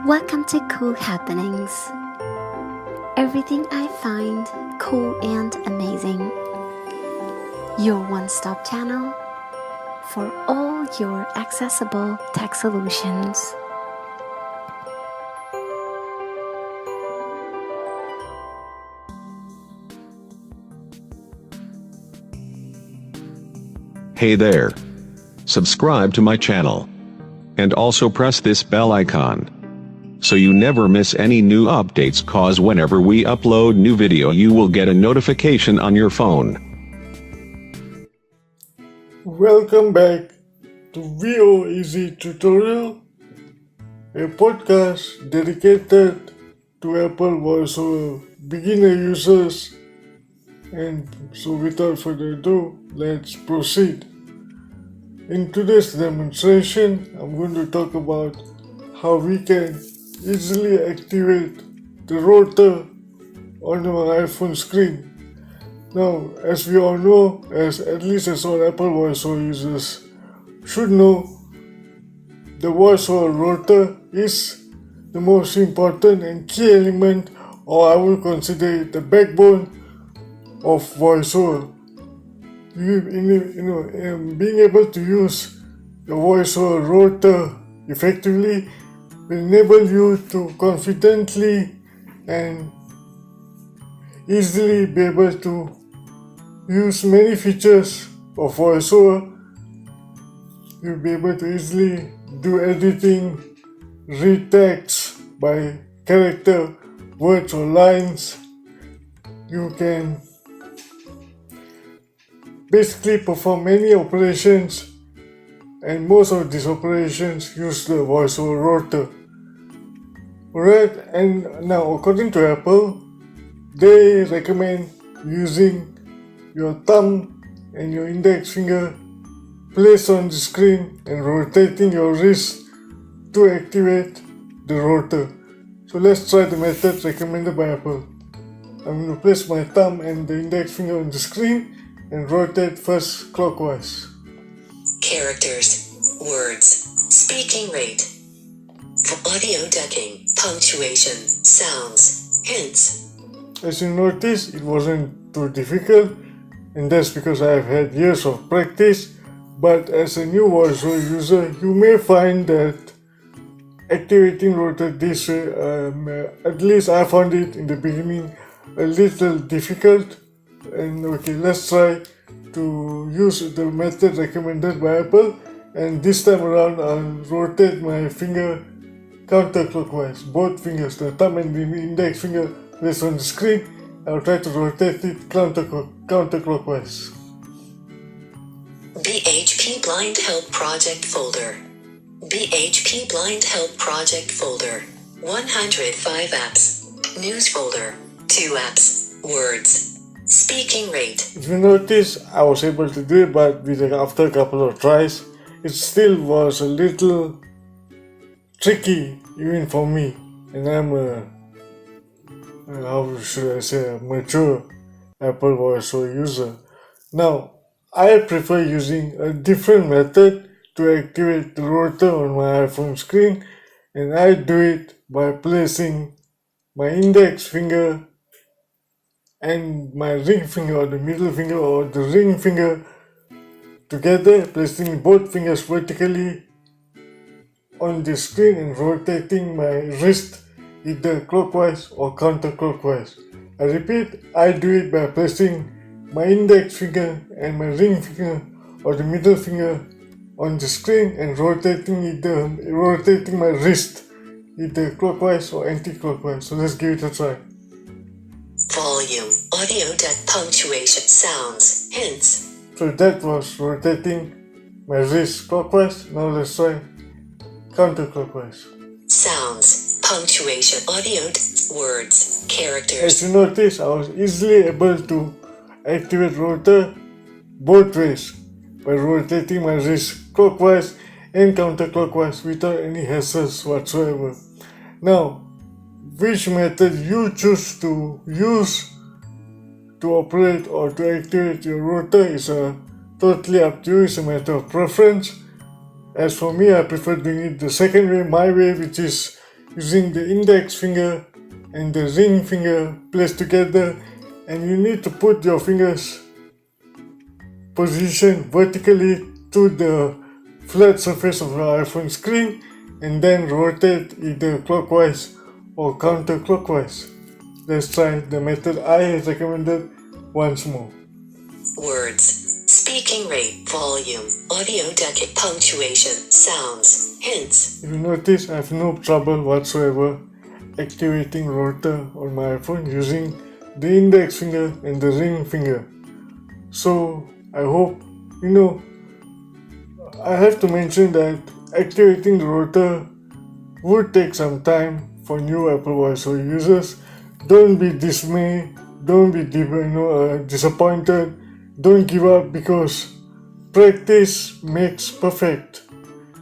Welcome to Cool Happenings. Everything I find cool and amazing. Your one-stop channel for all your accessible tech solutions. Hey there. Subscribe to my channel. And also press this bell icon, so you never miss any new updates, cause whenever we upload new video you will get a notification on your phone. Welcome back to VOeasy tutorial, a podcast dedicated to Apple voiceover beginner users. And so without further ado, let's proceed. In today's demonstration, I'm going to talk about how we can easily activate the rotor on our iPhone screen. Now, as we all know, at least as all Apple voiceover users should know, the voiceover rotor is the most important and key element, or I will consider it the backbone of voiceover. Being able to use the voiceover rotor effectively will enable you to confidently and easily be able to use many features of voiceover. You'll be able to easily do editing, read text by character, words or lines. You can basically perform many operations, and most of these operations use the voiceover rotor. Alright, and now according to Apple, they recommend using your thumb and your index finger placed on the screen and rotating your wrist to activate the rotor. So let's try the method recommended by Apple. I'm going to place my thumb and the index finger on the screen and rotate first clockwise. Characters, words, speaking rate, audio ducking, punctuation, sounds, hints. As you notice, it wasn't too difficult, and that's because I have had years of practice. But as a new voiceover user, you may find that activating rotor this way, at least I found it in the beginning a little difficult. And okay, let's try to use the method recommended by Apple, and this time around I'll rotate my finger counterclockwise. Both fingers, the thumb and the index finger placed on the screen, I'll try to rotate it counterclockwise. BHP Blind Help Project Folder. BHP Blind Help Project Folder. 105 apps. News folder. 2 apps. Words. Speaking rate. If you notice, I was able to do it, but after a couple of tries, it still was a little tricky even for me. And I'm a mature Apple voiceover user. Now, I prefer using a different method to activate the rotor on my iPhone screen, and I do it by placing my index finger and my ring finger, or the middle finger or the ring finger together, placing both fingers vertically on the screen and rotating my wrist either clockwise or counterclockwise. I repeat, I do it by placing my index finger and my ring finger or the middle finger on the screen and rotating my wrist either clockwise or anti-clockwise. So let's give it a try. Volume, audio duck, punctuation, sounds, hints. So that was rotating my wrist clockwise. Now let's try counterclockwise. Sounds, punctuation, audio, words, characters. As you notice, I was easily able to activate rotor both ways by rotating my wrist clockwise and counterclockwise without any hassles whatsoever. Now, which method you choose to use to operate or to activate your rotor is totally up to you. It's a matter of preference. As for me, I prefer doing it the second way, my way, which is using the index finger and the ring finger placed together, and you need to put your fingers positioned vertically to the flat surface of your iPhone screen and then rotate either clockwise or counterclockwise. Let's try the method I recommended once more. Words, speaking rate, volume, audio decade, punctuation, sounds, hints. If you notice, I have no trouble whatsoever activating rotor on my iPhone using the index finger and the ring finger. So I hope, I have to mention that activating the rotor would take some time for new Apple voiceover users. Don't be dismayed, don't be disappointed, don't give up, because practice makes perfect.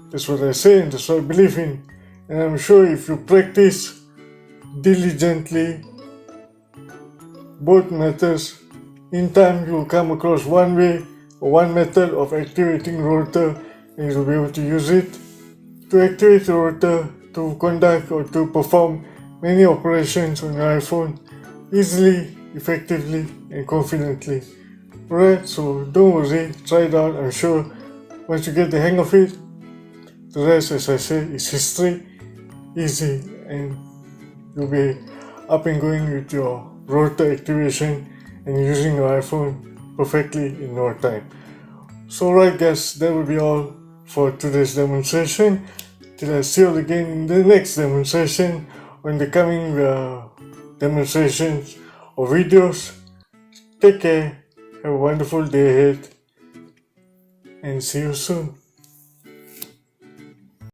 That's what I say and that's what I believe in. And I'm sure if you practice diligently both methods, in time you will come across one way or one method of activating rotor, and you'll be able to use it to activate the rotor to conduct or to perform many operations on your iPhone easily, effectively, and confidently. Alright, so don't worry, try it out. I'm sure once you get the hang of it, the rest, as I said, is history, easy, and you'll be up and going with your rotor activation and using your iPhone perfectly in no time. So right guys, that will be all for today's demonstration. Till I see you all again in the next demonstration or in the coming demonstrations or videos. Take care, have a wonderful day ahead, and see you soon.